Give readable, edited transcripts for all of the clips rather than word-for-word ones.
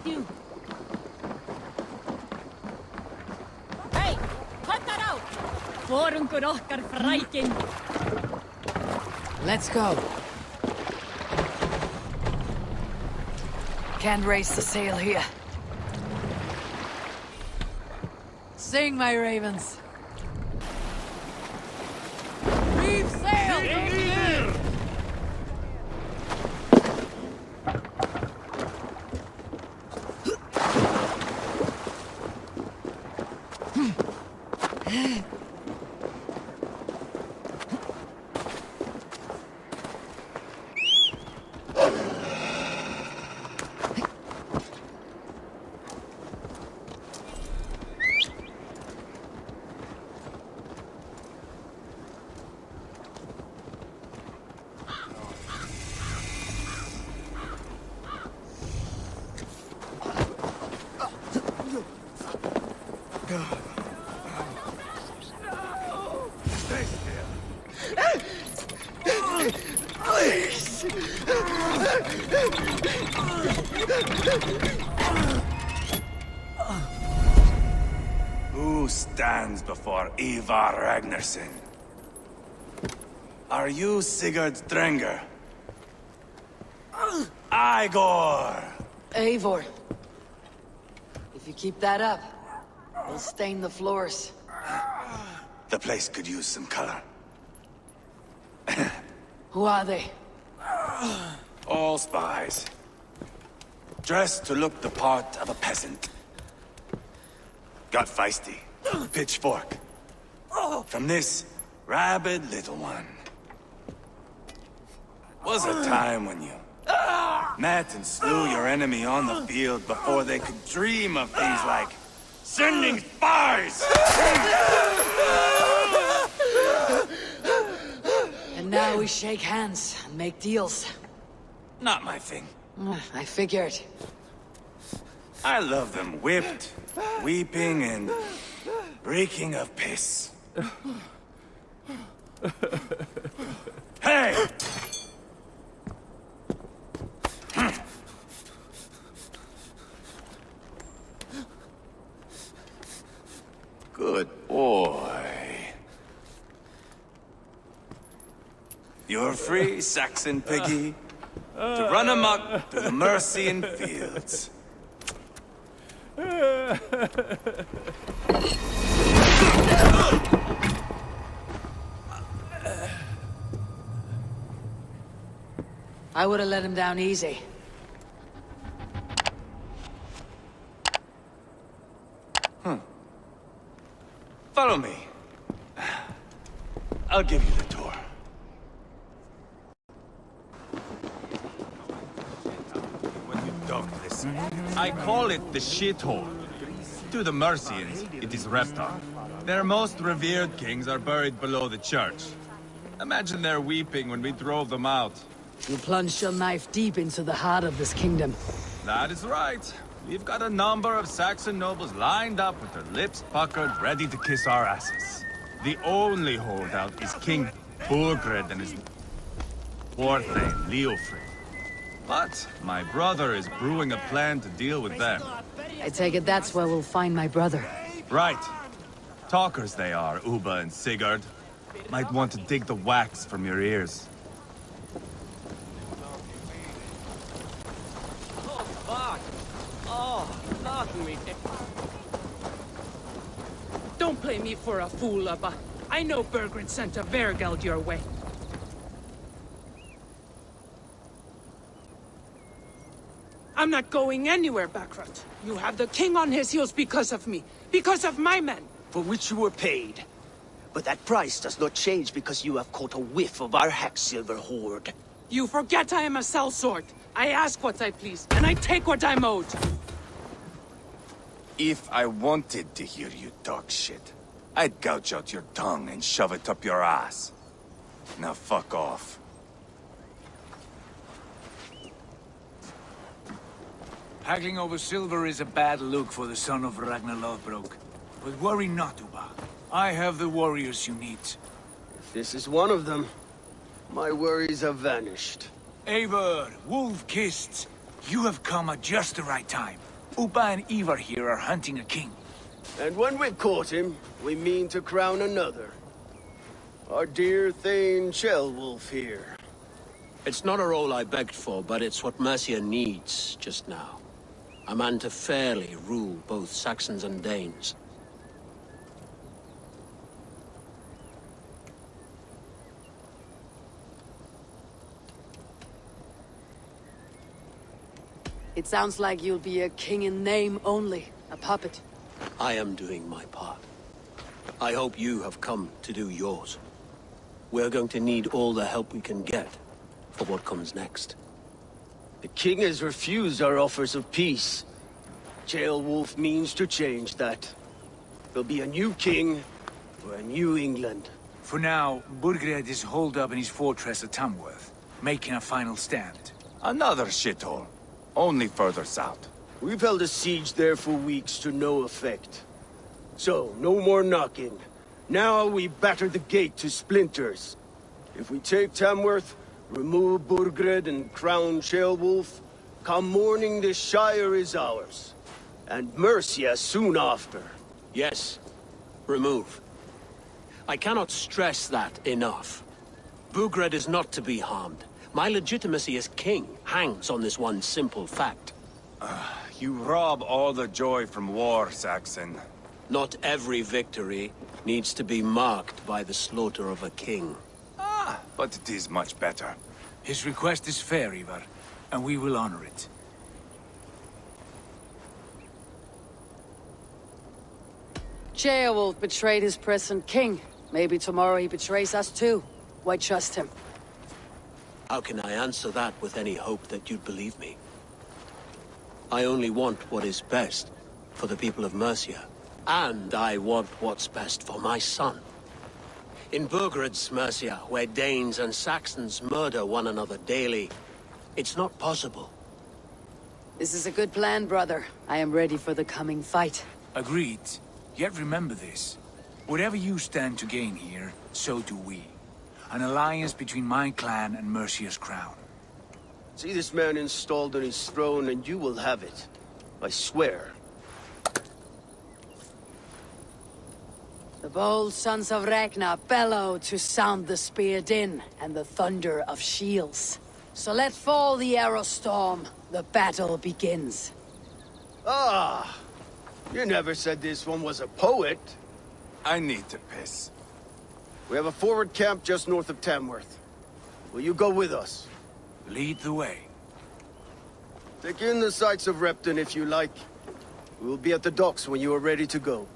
You. Hey, cut that out! Vorungur okkar frækin. Let's go. Can't raise the sail here. Sing, my ravens. Reef sail! Who stands before Eivor Ragnarsson? Are you Sigurd Drenger? Igor! Eivor. If you keep that up, we'll stain the floors. The place could use some color. Who are they? All spies. Dressed to look the part of a peasant. Got feisty. Pitchfork. From this rabid little one. Was a time when you met and slew your enemy on the field before they could dream of things like sending spies! And now we shake hands and make deals. Not my thing. I figured. I love them whipped, weeping, and reeking of piss. Hey! Good boy. You're free, Saxon piggy, to run amok through the Mercian fields. I would have let him down easy. Follow me. I'll give you the tour. When you don't listen. I call it the shithole. To the Mercians, it is Reptar. Their most revered kings are buried below the church. Imagine their weeping when we drove them out. You plunged your knife deep into the heart of this kingdom. That is right. We've got a number of Saxon nobles lined up with their lips puckered, ready to kiss our asses. The only holdout is King Burgred and his warthane, Leofrid. But my brother is brewing a plan to deal with them. I take it that's where we'll find my brother. Right. Talkers they are, Uba and Sigurd. Might want to dig the wax from your ears. Oh, fuck! Oh, not me. Don't play me for a fool, Abba. I know Bergred sent a Vergeld your way. I'm not going anywhere, Backrot. You have the king on his heels because of me. Because of my men. For which you were paid. But that price does not change because you have caught a whiff of our Hacksilver hoard. You forget I am a sellsword. I ask what I please, and I take what I'm owed. If I wanted to hear you talk shit, I'd gouge out your tongue and shove it up your ass. Now fuck off. Haggling over silver is a bad look for the son of Ragnar Lothbrok. But worry not, Uba. I have the warriors you need. If this is one of them, my worries have vanished. Eivor, Wolf-Kissed, you have come at just the right time. Upa and Eivor here are hunting a king. And when we've caught him, we mean to crown another. Our dear Thane Ceolwulf here. It's not a role I begged for, but it's what Mercia needs just now. A man to fairly rule both Saxons and Danes. It sounds like you'll be a king in name only, a puppet. I am doing my part. I hope you have come to do yours. We're going to need all the help we can get for what comes next. The king has refused our offers of peace. Ceolwulf means to change that. There'll be a new king for a new England. For now, Burgred is holed up in his fortress at Tamworth, making a final stand. Another shithole. Only further south. We've held a siege there for weeks to no effect. So, no more knocking. Now we batter the gate to splinters. If we take Tamworth, remove Burgred and crown Ceolwulf, come morning the Shire is ours. And Mercia soon after. Yes, remove. I cannot stress that enough. Burgred is not to be harmed. My legitimacy as king hangs on this one simple fact. You rob all the joy from war, Saxon. Not every victory needs to be marked by the slaughter of a king. But it is much better. His request is fair, Eivor, and we will honor it. Ceolwulf betrayed his present king. Maybe tomorrow he betrays us too. Why trust him? How can I answer that with any hope that you'd believe me? I only want what is best for the people of Mercia. And I want what's best for my son. In Burgred's Mercia, where Danes and Saxons murder one another daily, it's not possible. This is a good plan, brother. I am ready for the coming fight. Agreed. Yet remember this. Whatever you stand to gain here, so do we. An alliance between my clan and Mercia's crown. See this man installed on his throne and you will have it. I swear. The bold sons of Ragnar bellow to sound the spear din and the thunder of shields. So let fall the arrow storm. The battle begins. Ah! You never said this one was a poet. I need to piss. We have a forward camp just north of Tamworth. Will you go with us? Lead the way. Take in the sights of Repton if you like. We will be at the docks when you are ready to go.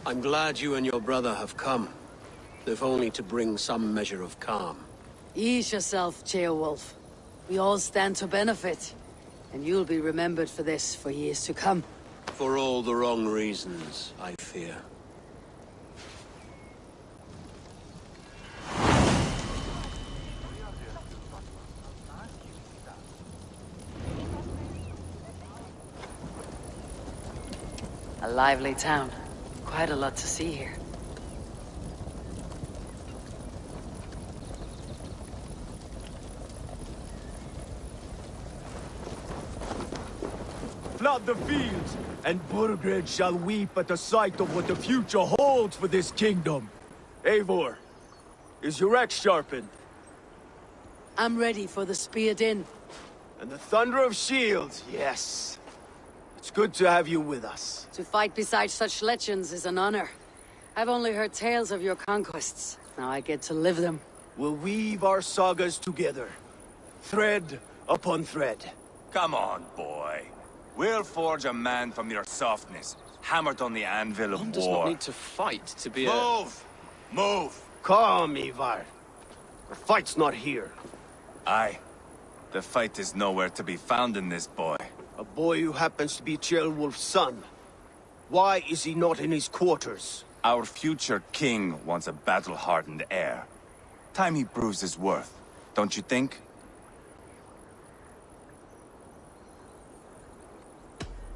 I'm glad you and your brother have come, if only to bring some measure of calm. Ease yourself, Ceolwulf. We all stand to benefit, and you'll be remembered for this for years to come. For all the wrong reasons, I fear. A lively town. Quite a lot to see here. Flood the fields, and Burgred shall weep at the sight of what the future holds for this kingdom. Eivor, is your axe sharpened? I'm ready for the spear din. And the thunder of shields, yes. It's good to have you with us. To fight beside such legends is an honor. I've only heard tales of your conquests. Now I get to live them. We'll weave our sagas together, thread upon thread. Come on, boy. We'll forge a man from your softness, hammered on the anvil of One war. does not need to fight to be Move! Move! Calm, Eivor. The fight's not here. Aye. The fight is nowhere to be found in this boy. A boy who happens to be Ceolwulf's son. Why is he not in his quarters? Our future king wants a battle-hardened heir. Time he proves his worth, don't you think?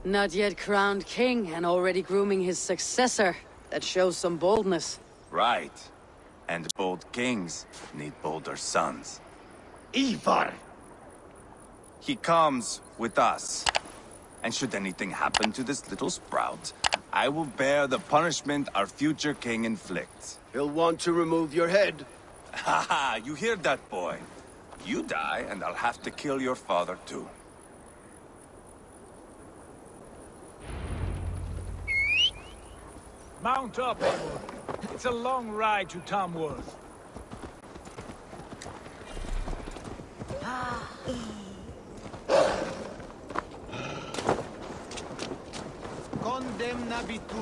Not yet crowned king and already grooming his successor. That shows some boldness. Right. And bold kings need bolder sons. Eivor! He comes with us. And should anything happen to this little sprout, I will bear the punishment our future king inflicts. He'll want to remove your head. Haha, you hear that, boy? You die, and I'll have to kill your father, too. Mount up, Eivor. It's a long ride to Tamworth.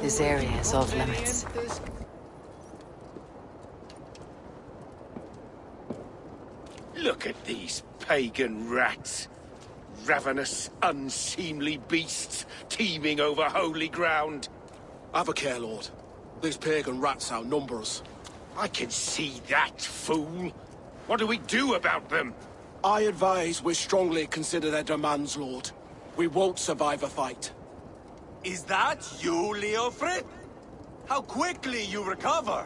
This area is off limits. Look at these pagan rats. Ravenous, unseemly beasts teeming over holy ground. Have a care, Lord. These pagan rats outnumber us. I can see that, fool. What do we do about them? I advise we strongly consider their demands, Lord. We won't survive a fight. Is that you, Leofrid? How quickly you recover!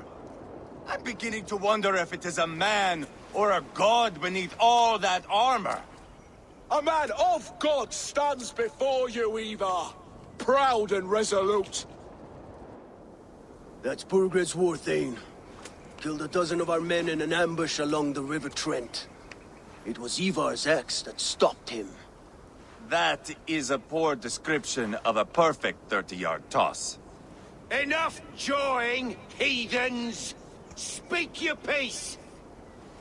I'm beginning to wonder if it is a man or a god beneath all that armor. A man of God stands before you, Eivor. Proud and resolute. That's Burgred's war thane. Killed a dozen of our men in an ambush along the River Trent. It was Eivor's axe that stopped him. That is a poor description of a perfect 30-yard toss. Enough jawing, heathens! Speak your piece!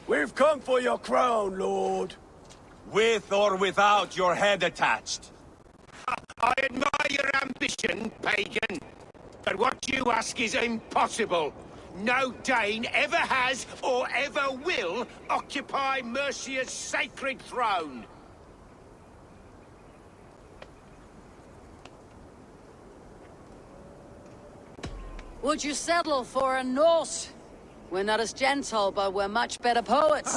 We've come for your crown, Lord. With or without your head attached. I admire your ambition, pagan. But what you ask is impossible. No Dane ever has or ever will occupy Mercia's sacred throne. Would you settle for a Norse? We're not as gentle, but we're much better poets.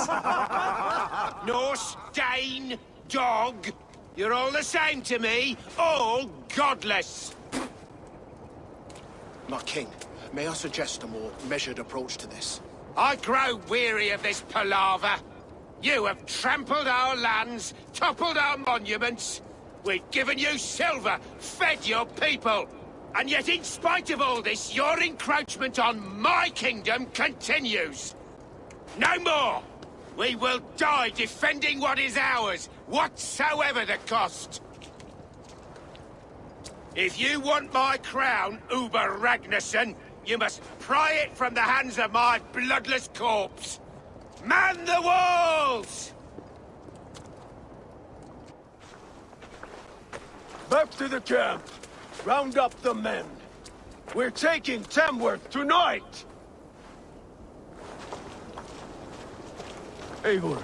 Norse, Dane, dog. You're all the same to me. All godless. My king, may I suggest a more measured approach to this? I grow weary of this palaver. You have trampled our lands, toppled our monuments. We've given you silver, fed your people. And yet, in spite of all this, your encroachment on my kingdom continues. No more! We will die defending what is ours, whatsoever the cost. If you want my crown, Uber Ragnarsson, you must pry it from the hands of my bloodless corpse. Man the walls! Back to the camp. Round up the men. We're taking Tamworth tonight! Eivor,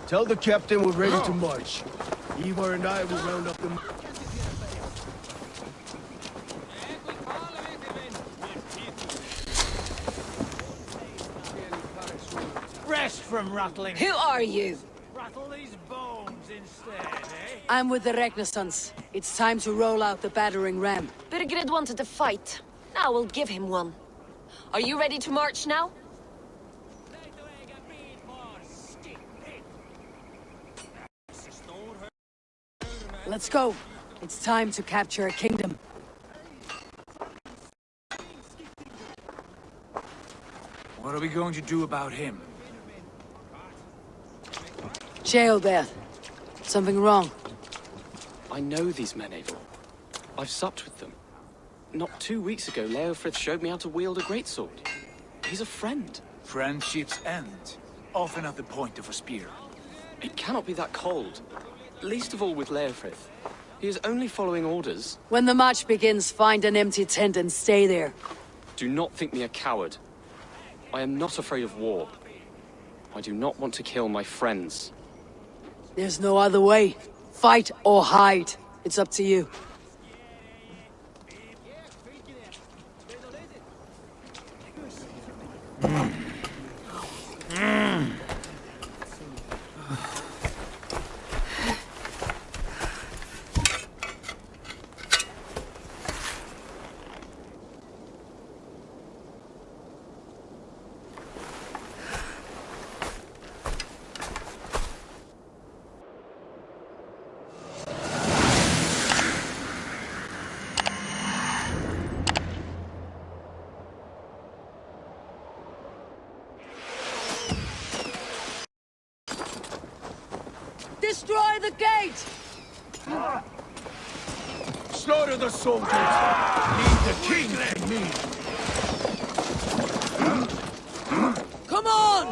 tell the captain we're ready to march. Eivor and I will round up the... Rest from rattling. Who are you? Rattle these bones instead, eh? I'm with the Ragnarsons. It's time to roll out the battering ram. Burgred wanted to fight. Now we'll give him one. Are you ready to march now? Let's go. It's time to capture a kingdom. What are we going to do about him? Jail there. Something wrong. I know these men, Eivor. I've supped with them. Not 2 weeks ago, Leofrid showed me how to wield a greatsword. He's a friend. Friendships end, often at the point of a spear. It cannot be that cold. Least of all with Leofrid. He is only following orders. When the march begins, find an empty tent and stay there. Do not think me a coward. I am not afraid of war. I do not want to kill my friends. There's no other way. Fight or hide. It's up to you. Destroy the gate! Slaughter the soldiers! Leave the king and me! Come on!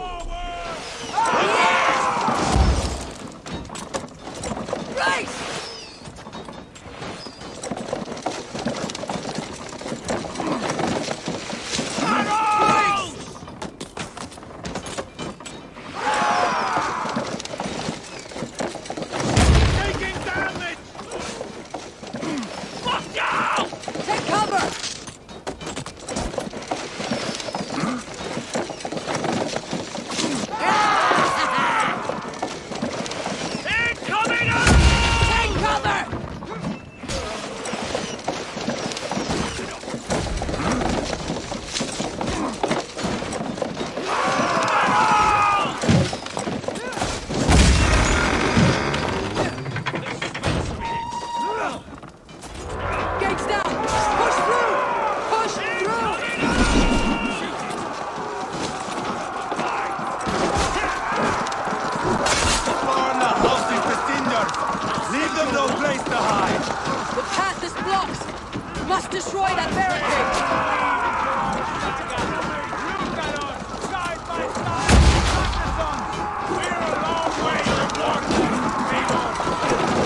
Right! Take cover! Take cover! Gates down! Push through! Push through! Burn the houses to cinders! Leave them no place to hide! The path is blocked! Must destroy that barricade!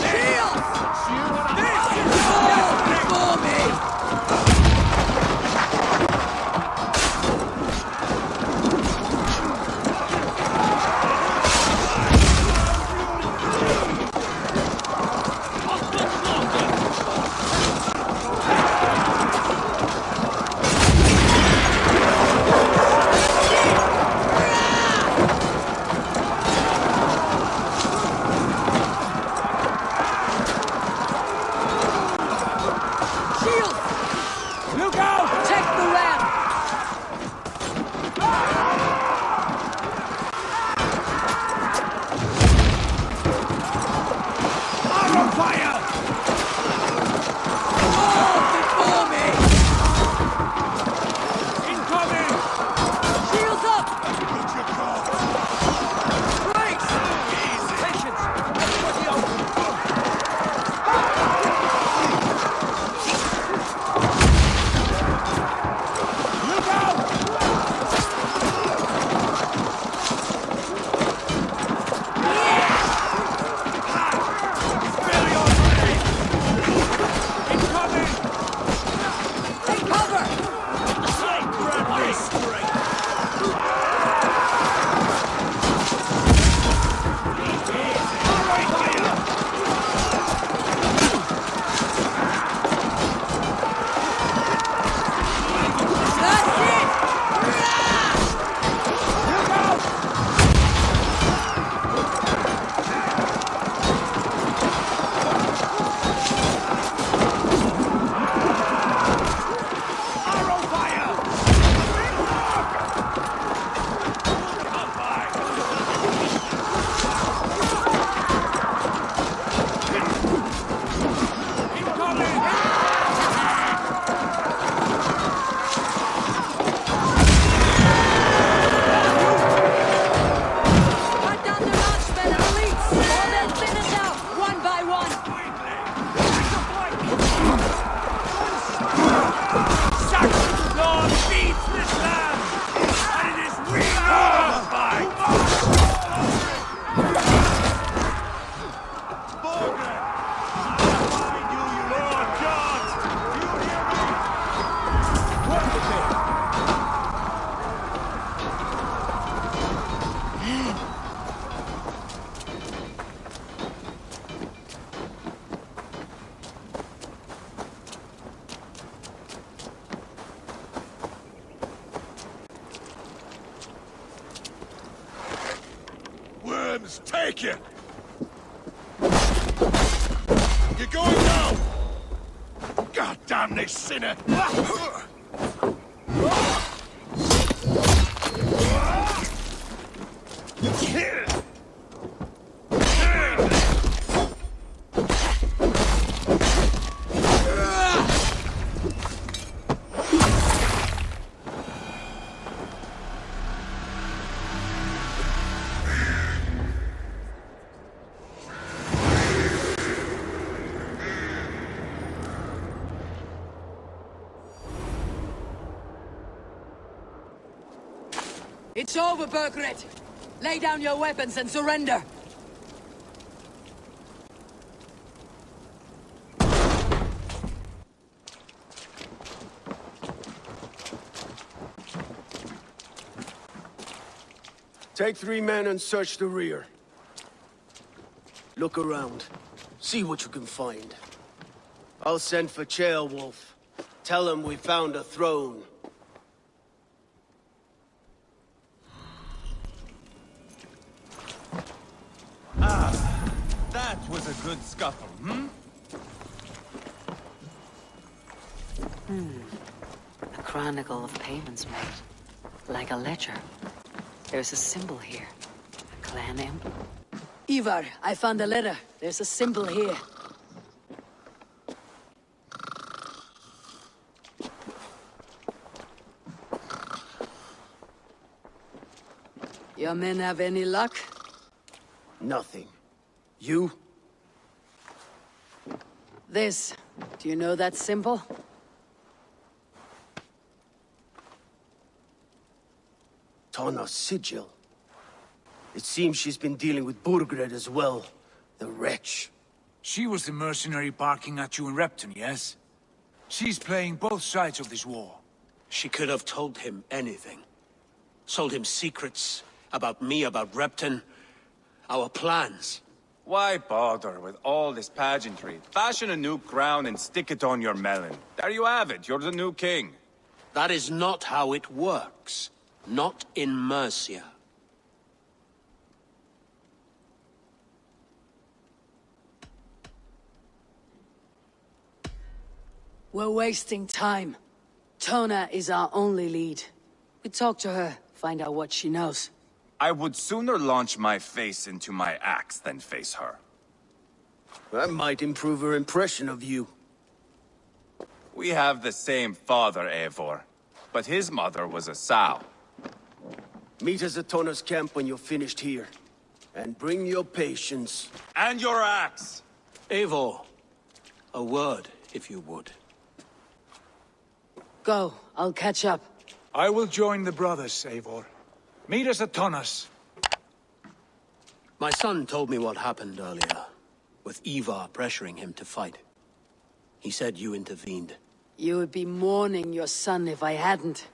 Shields! Before me! Shields! Look out! Protect the ram! Arrow fire! All before me! Incoming! Shields up! Right! Patience! Everybody open! Look out! Spare your blade! Incoming! Take cover! Bradley straight! Arrow fire! That's it! Look out! Arrow fire! Incoming! Cut down their marksmen and elites! All their thinners out, one by one! Saxon blood feeds this land, and it is we who fight! Borgred! I'll find you, you Lord God! Do you hear me? What is it? Worms, take it! You're going now! God damn this sinner! It's over, Burgred. Lay down your weapons and surrender. Take 3 men and search the rear. Look around. See what you can find. I'll send for Ceolwulf. Tell him we found a throne. That was a good scuffle, hmm? A chronicle of payments made. Like a ledger. There's a symbol here. A clan emblem. Eivor, I found a letter. There's a symbol here. Your men have any luck? Nothing. You? This. Do you know that symbol? Tana's sigil. It seems she's been dealing with Burgred as well. The wretch. She was the mercenary barking at you in Repton, yes? She's playing both sides of this war. She could have told him anything. Sold him secrets about me, about Repton, our plans. Why bother with all this pageantry? Fashion a new crown and stick it on your melon. There you have it, you're the new king. That is not how it works. Not in Mercia. We're wasting time. Tona is our only lead. We talk to her, find out what she knows. I would sooner launch my face into my axe than face her. That might improve her impression of you. We have the same father, Eivor, but his mother was a sow. Meet us at Tona's camp when you're finished here. And bring your patience. And your axe! Eivor, a word, if you would. Go, I'll catch up. I will join the brothers, Eivor. Meet us at Tonas. My son told me what happened earlier, with Eivor pressuring him to fight. He said you intervened. You would be mourning your son if I hadn't.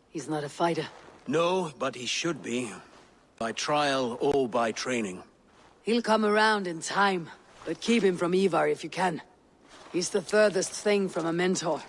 He's not a fighter. No, but he should be. By trial or by training. He'll come around in time, but keep him from Eivor if you can. He's the furthest thing from a mentor.